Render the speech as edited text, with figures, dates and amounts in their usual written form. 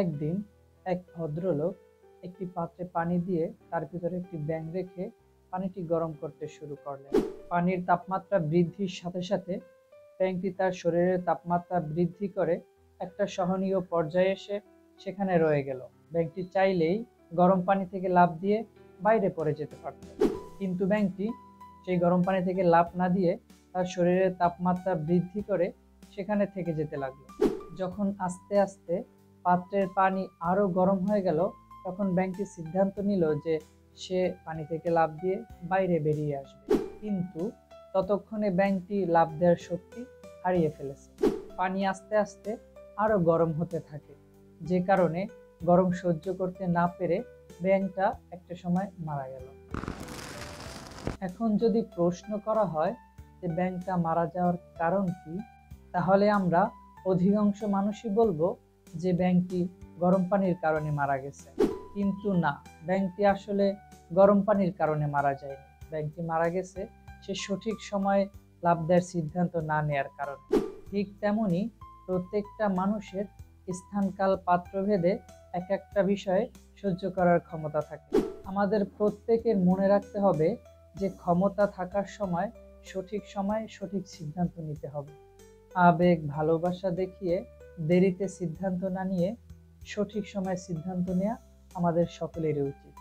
একদিন এক ভদ্রলোক একটি পাত্রে পানি দিয়ে তার ভিতরে একটি ব্যাঙ রেখে পানিটি গরম করতে শুরু করলেন। পানির তাপমাত্রা বৃদ্ধির সাথে সাথে ব্যাঙটি তার শরীরের তাপমাত্রা বৃদ্ধি করে একটা সহনীয় পর্যায়ে এসে সেখানে রয়ে গেল। ব্যাঙটি চাইলেই গরম পানি থেকে লাফ দিয়ে বাইরে পড়ে যেতে পারত, কিন্তু ব্যাঙটি সেই গরম পানি থেকে লাফ না দিয়ে তার শরীরের তাপমাত্রা বৃদ্ধি করে সেখানে থেকে যেতে লাগলো। যখন আস্তে আস্তে পাত্রের পানি আরো গরম হয়ে গেল, তখন ব্যাঙটি সিদ্ধান্ত নিল যে সে পানি থেকে লাফ দিয়ে বাইরে বেরিয়ে আসবে। কিন্তু ততক্ষণে ব্যাঙটি লাফ দেওয়ার শক্তি হারিয়ে ফেলেছে। পানি আস্তে আস্তে আরো গরম হতে থাকে, যে কারণে গরম সহ্য করতে না পেরে ব্যাঙটা একটা সময় মারা গেল। এখন যদি প্রশ্ন করা হয় যে ব্যাঙটা মারা যাওয়ার কারণ কি, তাহলে আমরা অধিকাংশ মানুষই বলবো যে ব্যাঙটি গরম পানির কারণে মারা গেছে। কিন্তু না, ব্যাঙটি আসলে গরম পানির কারণে মারা যায়নি। ব্যাঙটি মারা গেছে সে সঠিক সময়ে লাফ দেওয়ার সিদ্ধান্ত না নেওয়ার কারণে। ঠিক তেমনি প্রত্যেকটা মানুষের স্থানকাল পাত্রভেদে এক একটা বিষয়ে সহ্য করার ক্ষমতা থাকে। আমাদের প্রত্যেকের মনে রাখতে হবে যে ক্ষমতা থাকার সময় সঠিক সিদ্ধান্ত নিতে হবে। আবেগ ভালোবাসা দেখিয়ে দেরিতে সিদ্ধান্ত না নিয়ে সঠিক সময়ে সিদ্ধান্ত নেওয়া আমাদের সকলেরই উচিত।